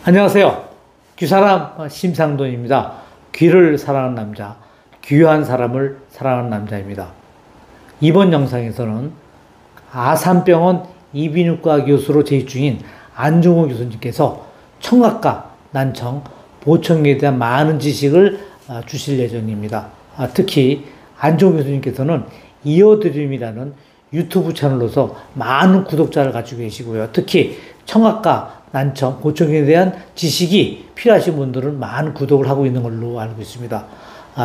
안녕하세요. 귀사람 심상돈입니다. 귀를 사랑하는 남자, 귀한 사람을 사랑하는 남자입니다. 이번 영상에서는 아산병원 이비인후과 교수로 재직 중인 안종호 교수님께서 청각과 난청, 보청기에 대한 많은 지식을 주실 예정입니다. 특히 안종호 교수님께서는 이어드림이라는 유튜브 채널로서 많은 구독자를 가지고 계시고요. 특히 청각과 난청, 보청기에 대한 지식이 필요하신 분들은 많은 구독을 하고 있는 걸로 알고 있습니다.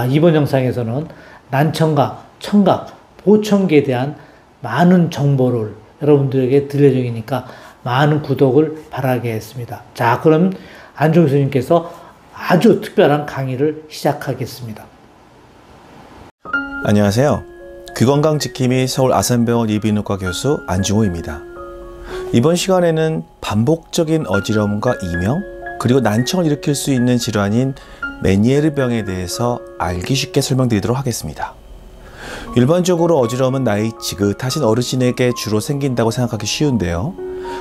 이번 영상에서는 난청과 청각, 보청기에 대한 많은 정보를 여러분들에게 들려 예정이니까 많은 구독을 바라겠습니다. 자, 그럼 안종호 교수님께서 아주 특별한 강의를 시작하겠습니다. 안녕하세요. 귀건강 지킴이 서울 아산병원 이비인후과 교수 안종호입니다. 이번 시간에는 반복적인 어지러움과 이명, 그리고 난청을 일으킬 수 있는 질환인 메니에르병에 대해서 알기 쉽게 설명드리도록 하겠습니다. 일반적으로 어지러움은 나이 지긋하신 어르신에게 주로 생긴다고 생각하기 쉬운데요.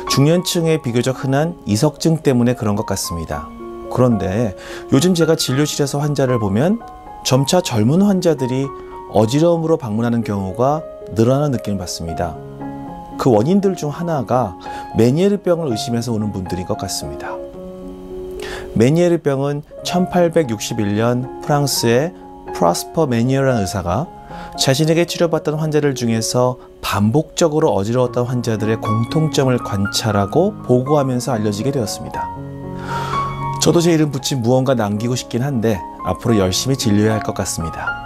중년층에 비교적 흔한 이석증 때문에 그런 것 같습니다. 그런데 요즘 제가 진료실에서 환자를 보면 점차 젊은 환자들이 어지러움으로 방문하는 경우가 늘어나는 느낌을 받습니다. 그 원인들 중 하나가 메니에르병을 의심해서 오는 분들인 것 같습니다. 메니에르병은 1861년 프랑스의 프로스퍼 메니에르라는 의사가 자신에게 치료받던 환자들 중에서 반복적으로 어지러웠던 환자들의 공통점을 관찰하고 보고하면서 알려지게 되었습니다. 저도 제 이름 붙인 무언가 남기고 싶긴 한데 앞으로 열심히 진료해야 할 것 같습니다.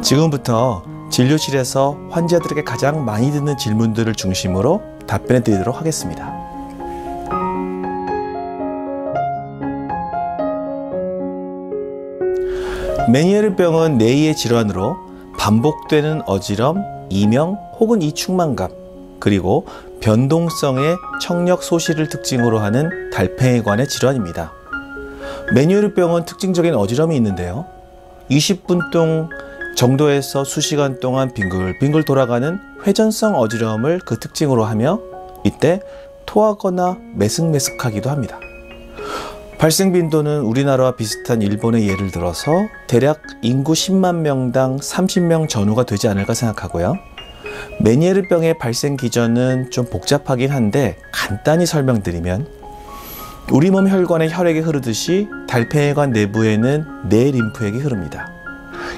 지금부터 진료실에서 환자들에게 가장 많이 듣는 질문들을 중심으로 답변해 드리도록 하겠습니다. 메니에르병은 뇌의 질환으로 반복되는 어지럼, 이명 혹은 이충만감, 그리고 변동성의 청력 소실을 특징으로 하는 달팽이관의 질환입니다. 메니에르병은 특징적인 어지럼이 있는데요. 20분 정도에서 수시간 동안 빙글빙글 돌아가는 회전성 어지러움을 그 특징으로 하며 이때 토하거나 메슥메슥하기도 합니다. 발생 빈도는 우리나라와 비슷한 일본의 예를 들어서 대략 인구 10만 명당 30명 전후가 되지 않을까 생각하고요. 메니에르병의 발생 기전은 좀 복잡하긴 한데 간단히 설명드리면 우리 몸 혈관에 혈액이 흐르듯이 달팽이관 내부에는 뇌 림프액이 흐릅니다.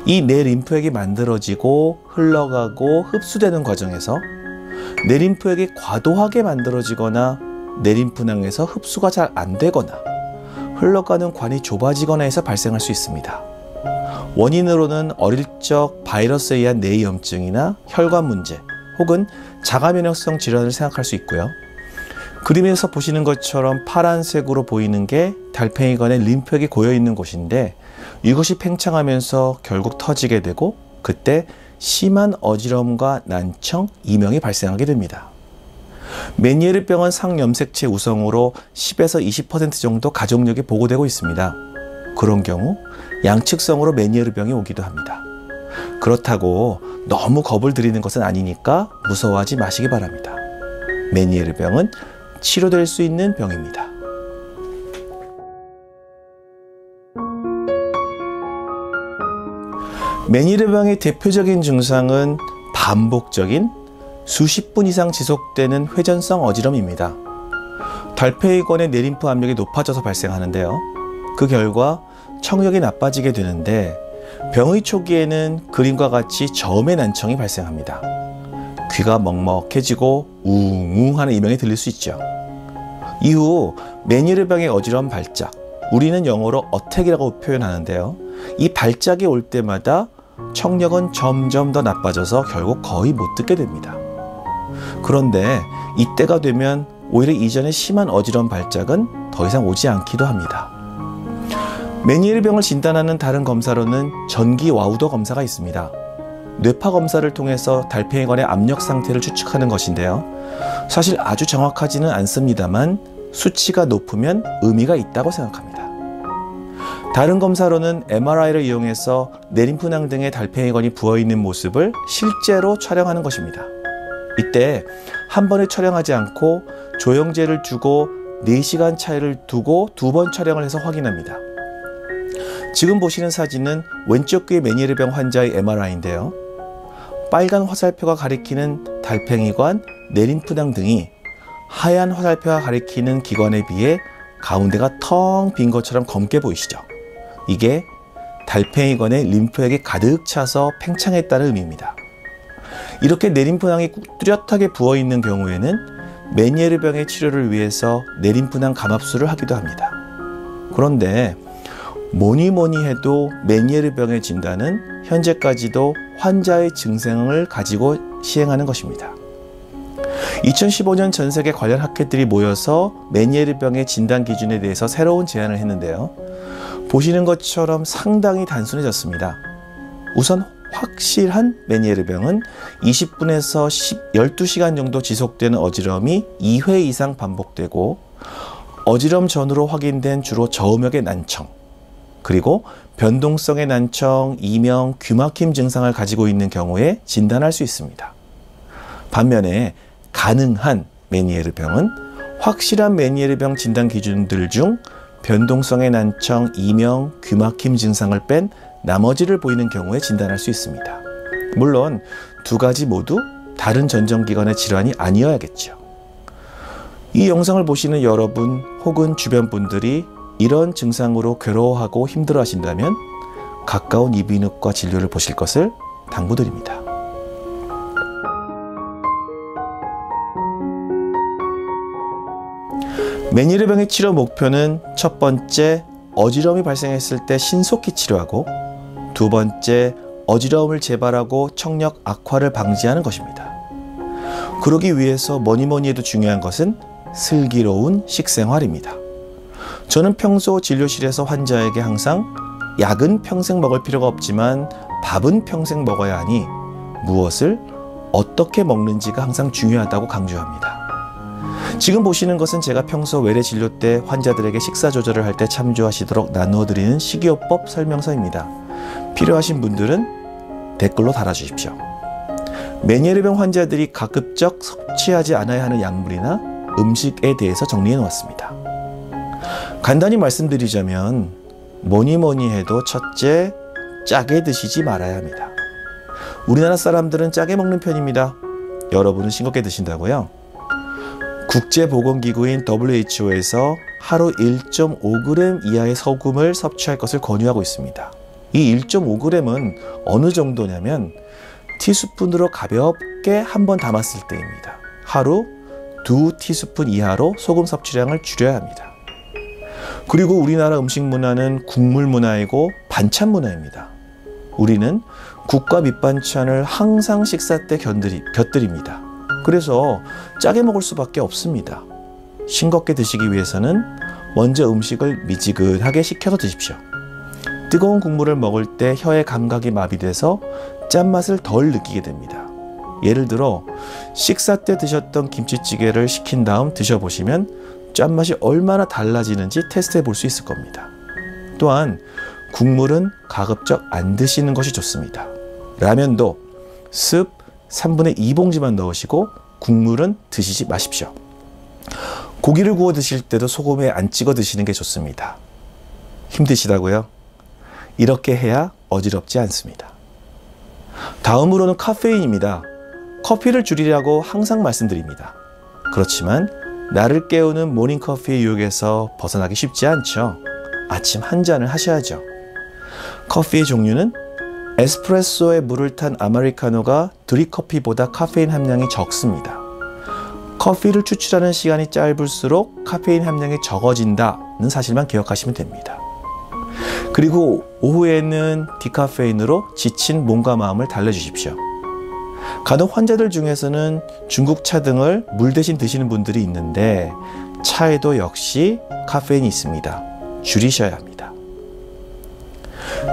이 뇌 림프액이 만들어지고 흘러가고 흡수되는 과정에서 뇌 림프액이 과도하게 만들어지거나 뇌 림프낭에서 흡수가 잘 안 되거나 흘러가는 관이 좁아지거나 해서 발생할 수 있습니다. 원인으로는 어릴 적 바이러스에 의한 뇌염증이나 혈관 문제 혹은 자가면역성 질환을 생각할 수 있고요. 그림에서 보시는 것처럼 파란색으로 보이는 게 달팽이관에 림프액이 고여있는 곳인데 이것이 팽창하면서 결국 터지게 되고 그때 심한 어지러움과 난청, 이명이 발생하게 됩니다. 메니에르병은 상염색체 우성으로 10에서 20% 정도 가족력이 보고되고 있습니다. 그런 경우 양측성으로 메니에르병이 오기도 합니다. 그렇다고 너무 겁을 들이는 것은 아니니까 무서워하지 마시기 바랍니다. 메니에르병은 치료될 수 있는 병입니다. 메니에르병의 대표적인 증상은 반복적인 수십 분 이상 지속되는 회전성 어지럼입니다. 달팽이관의 뇌림프 압력이 높아져서 발생하는데요. 그 결과 청력이 나빠지게 되는데 병의 초기에는 그림과 같이 저음의 난청이 발생합니다. 귀가 먹먹해지고 웅웅 하는 이명이 들릴 수 있죠. 이후 메니에르병의 어지러운 발작, 우리는 영어로 어택이라고 표현하는데요. 이 발작이 올 때마다 청력은 점점 더 나빠져서 결국 거의 못 듣게 됩니다. 그런데 이때가 되면 오히려 이전에 심한 어지러운 발작은 더 이상 오지 않기도 합니다. 메니에르병을 진단하는 다른 검사로는 전기 와우도 검사가 있습니다. 뇌파 검사를 통해서 달팽이관의 압력 상태를 추측하는 것인데요. 사실 아주 정확하지는 않습니다만 수치가 높으면 의미가 있다고 생각합니다. 다른 검사로는 MRI를 이용해서 뇌림프낭 등의 달팽이관이 부어있는 모습을 실제로 촬영하는 것입니다. 이때 한 번에 촬영하지 않고 조영제를 주고 4시간 차이를 두고 2번 촬영을 해서 확인합니다. 지금 보시는 사진은 왼쪽 귀의 메니에르병 환자의 MRI인데요. 빨간 화살표가 가리키는 달팽이관, 내림프낭 등이 하얀 화살표가 가리키는 기관에 비해 가운데가 텅 빈 것처럼 검게 보이시죠? 이게 달팽이관에 림프액이 가득 차서 팽창했다는 의미입니다. 이렇게 내림프낭이 뚜렷하게 부어있는 경우에는 메니에르병의 치료를 위해서 내림프낭 감압술을 하기도 합니다. 그런데 뭐니 해도 메니에르병의 진단은 현재까지도 환자의 증상을 가지고 시행하는 것입니다. 2015년 전 세계 관련 학회들이 모여서 메니에르병의 진단 기준에 대해서 새로운 제안을 했는데요. 보시는 것처럼 상당히 단순해졌습니다. 우선 확실한 메니에르병은 20분에서 12시간 정도 지속되는 어지럼이 2회 이상 반복되고 어지럼 전후로 확인된 주로 저음역의 난청, 그리고 변동성의 난청, 이명, 귀막힘 증상을 가지고 있는 경우에 진단할 수 있습니다. 반면에 가능한 메니에르병은 확실한 메니에르병 진단 기준들 중 변동성의 난청, 이명, 귀막힘 증상을 뺀 나머지를 보이는 경우에 진단할 수 있습니다. 물론 두 가지 모두 다른 전정기관의 질환이 아니어야겠죠. 이 영상을 보시는 여러분 혹은 주변 분들이 이런 증상으로 괴로워하고 힘들어하신다면 가까운 이비인후과 진료를 보실 것을 당부드립니다. 메니에르병의 치료 목표는 첫 번째, 어지러움이 발생했을 때 신속히 치료하고 두 번째, 어지러움을 재발하고 청력 악화를 방지하는 것입니다. 그러기 위해서 뭐니 해도 중요한 것은 슬기로운 식생활입니다. 저는 평소 진료실에서 환자에게 항상 약은 평생 먹을 필요가 없지만 밥은 평생 먹어야 하니 무엇을 어떻게 먹는지가 항상 중요하다고 강조합니다. 지금 보시는 것은 제가 평소 외래 진료 때 환자들에게 식사 조절을 할 때 참조하시도록 나누어드리는 식이요법 설명서입니다. 필요하신 분들은 댓글로 달아주십시오. 메니에르병 환자들이 가급적 섭취하지 않아야 하는 약물이나 음식에 대해서 정리해 놓았습니다. 간단히 말씀드리자면 뭐니 해도 첫째, 짜게 드시지 말아야 합니다. 우리나라 사람들은 짜게 먹는 편입니다. 여러분은 싱겁게 드신다고요? 국제보건기구인 WHO에서 하루 1.5g 이하의 소금을 섭취할 것을 권유하고 있습니다. 이 1.5g은 어느 정도냐면 티스푼으로 가볍게 한번 담았을 때입니다. 하루 2티스푼 이하로 소금 섭취량을 줄여야 합니다. 그리고 우리나라 음식 문화는 국물 문화이고 반찬 문화입니다. 우리는 국과 밑반찬을 항상 식사 때 곁들입니다. 그래서 짜게 먹을 수밖에 없습니다. 싱겁게 드시기 위해서는 먼저 음식을 미지근하게 식혀서 드십시오. 뜨거운 국물을 먹을 때 혀의 감각이 마비돼서 짠맛을 덜 느끼게 됩니다. 예를 들어 식사 때 드셨던 김치찌개를 식힌 다음 드셔보시면 짠맛이 얼마나 달라지는지 테스트해 볼 수 있을 겁니다. 또한 국물은 가급적 안 드시는 것이 좋습니다. 라면도 습 3분의 2봉지만 넣으시고 국물은 드시지 마십시오. 고기를 구워 드실 때도 소금에 안 찍어 드시는 게 좋습니다. 힘드시다고요? 이렇게 해야 어지럽지 않습니다. 다음으로는 카페인입니다. 커피를 줄이라고 항상 말씀드립니다. 그렇지만 나를 깨우는 모닝커피의 유혹에서 벗어나기 쉽지 않죠. 아침 한 잔을 하셔야죠. 커피의 종류는 에스프레소에 물을 탄 아메리카노가 드립커피보다 카페인 함량이 적습니다. 커피를 추출하는 시간이 짧을수록 카페인 함량이 적어진다는 사실만 기억하시면 됩니다. 그리고 오후에는 디카페인으로 지친 몸과 마음을 달래주십시오. 간혹 환자들 중에서는 중국차 등을 물 대신 드시는 분들이 있는데 차에도 역시 카페인이 있습니다. 줄이셔야 합니다.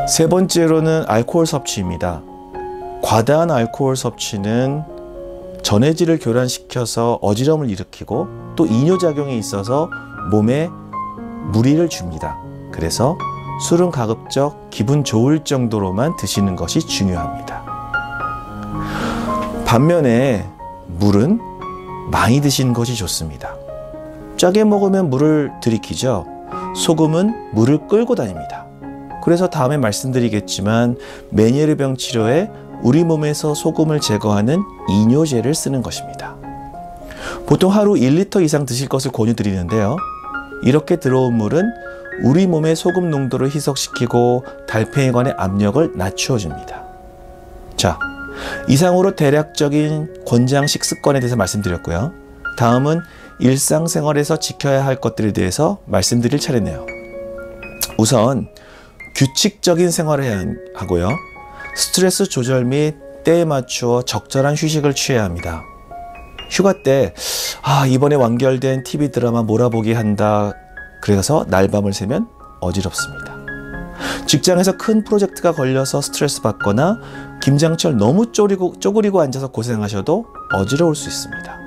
세 번째로는 알코올 섭취입니다. 과다한 알코올 섭취는 전해질을 교란시켜서 어지럼을 일으키고 또 이뇨작용이 있어서 몸에 무리를 줍니다. 그래서 술은 가급적 기분 좋을 정도로만 드시는 것이 중요합니다. 반면에 물은 많이 드시는 것이 좋습니다. 짜게 먹으면 물을 들이키죠. 소금은 물을 끌고 다닙니다. 그래서 다음에 말씀드리겠지만 메니에르병 치료에 우리 몸에서 소금을 제거하는 이뇨제를 쓰는 것입니다. 보통 하루 1리터 이상 드실 것을 권유드리는데요. 이렇게 들어온 물은 우리 몸의 소금 농도를 희석시키고 달팽이관의 압력을 낮추어 줍니다. 자, 이상으로 대략적인 권장 식습관에 대해서 말씀드렸고요. 다음은 일상생활에서 지켜야 할 것들에 대해서 말씀드릴 차례네요. 우선 규칙적인 생활을 해야 하고요. 스트레스 조절 및 때에 맞추어 적절한 휴식을 취해야 합니다. 휴가 때 이번에 완결된 TV 드라마 몰아보기 한다. 그래서 날밤을 새면 어지럽습니다. 직장에서 큰 프로젝트가 걸려서 스트레스 받거나 김장철 너무 쪼그리고 앉아서 고생하셔도 어지러울 수 있습니다.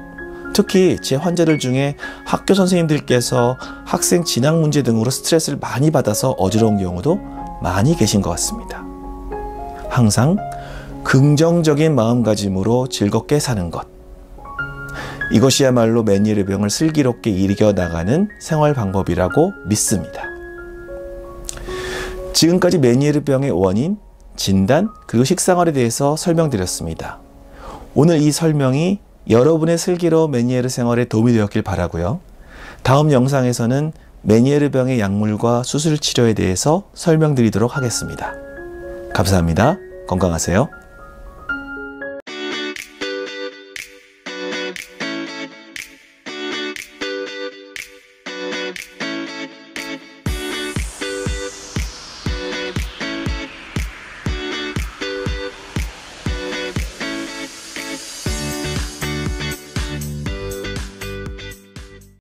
특히 제 환자들 중에 학교 선생님들께서 학생 진학 문제 등으로 스트레스를 많이 받아서 어지러운 경우도 많이 계신 것 같습니다. 항상 긍정적인 마음가짐으로 즐겁게 사는 것. 이것이야말로 메니에르병을 슬기롭게 이겨나가는 생활 방법이라고 믿습니다. 지금까지 메니에르병의 원인, 진단, 그리고 식생활에 대해서 설명드렸습니다. 오늘 이 설명이 여러분의 슬기로운 메니에르 생활에 도움이 되었길 바라고요. 다음 영상에서는 메니에르병의 약물과 수술 치료에 대해서 설명드리도록 하겠습니다. 감사합니다. 건강하세요.